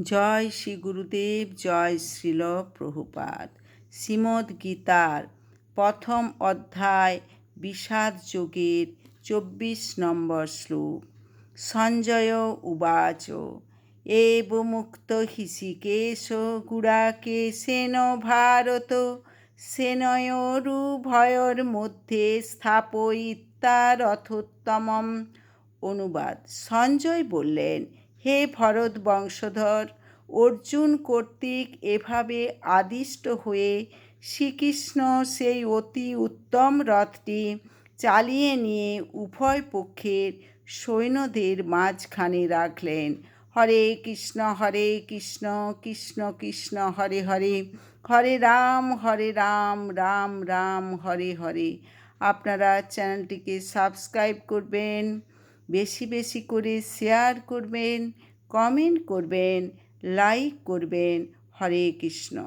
জয় শ্রী গুরুদেব, জয় শ্রীল প্রভুপাদ। শ্রীমদ্ গীতার প্রথম অধ্যায় বিষাদ যোগের 24 নম্বর শ্লোক। সঞ্জয় উবাচ এবমুক্ত হৃষীকেশ গুড়াকেশেন ভারত সেনয়োরুভয়োর মধ্যে স্থাপয়িতা রথোত্তমম। অনুবাদ: সঞ্জয় বললেন, হে ভরত বংশধর, অর্জুন কর্তৃক এভাবে আদিষ্ট হয়ে শ্রীকৃষ্ণ সেই অতি উত্তম রথটি চালিয়ে নিয়ে উভয় পক্ষের সৈন্যদের মাঝখানে রাখলেন। হরে কৃষ্ণ কৃষ্ণ কৃষ্ণ হরে হরে, হরে রাম রাম রাম হরে হরে। আপনারা চ্যানেলটিকে সাবস্ক্রাইব করবেন, বেশি বেশি করে শেয়ার করবেন, কমেন্ট করবেন, লাইক করবেন। হরে কৃষ্ণ।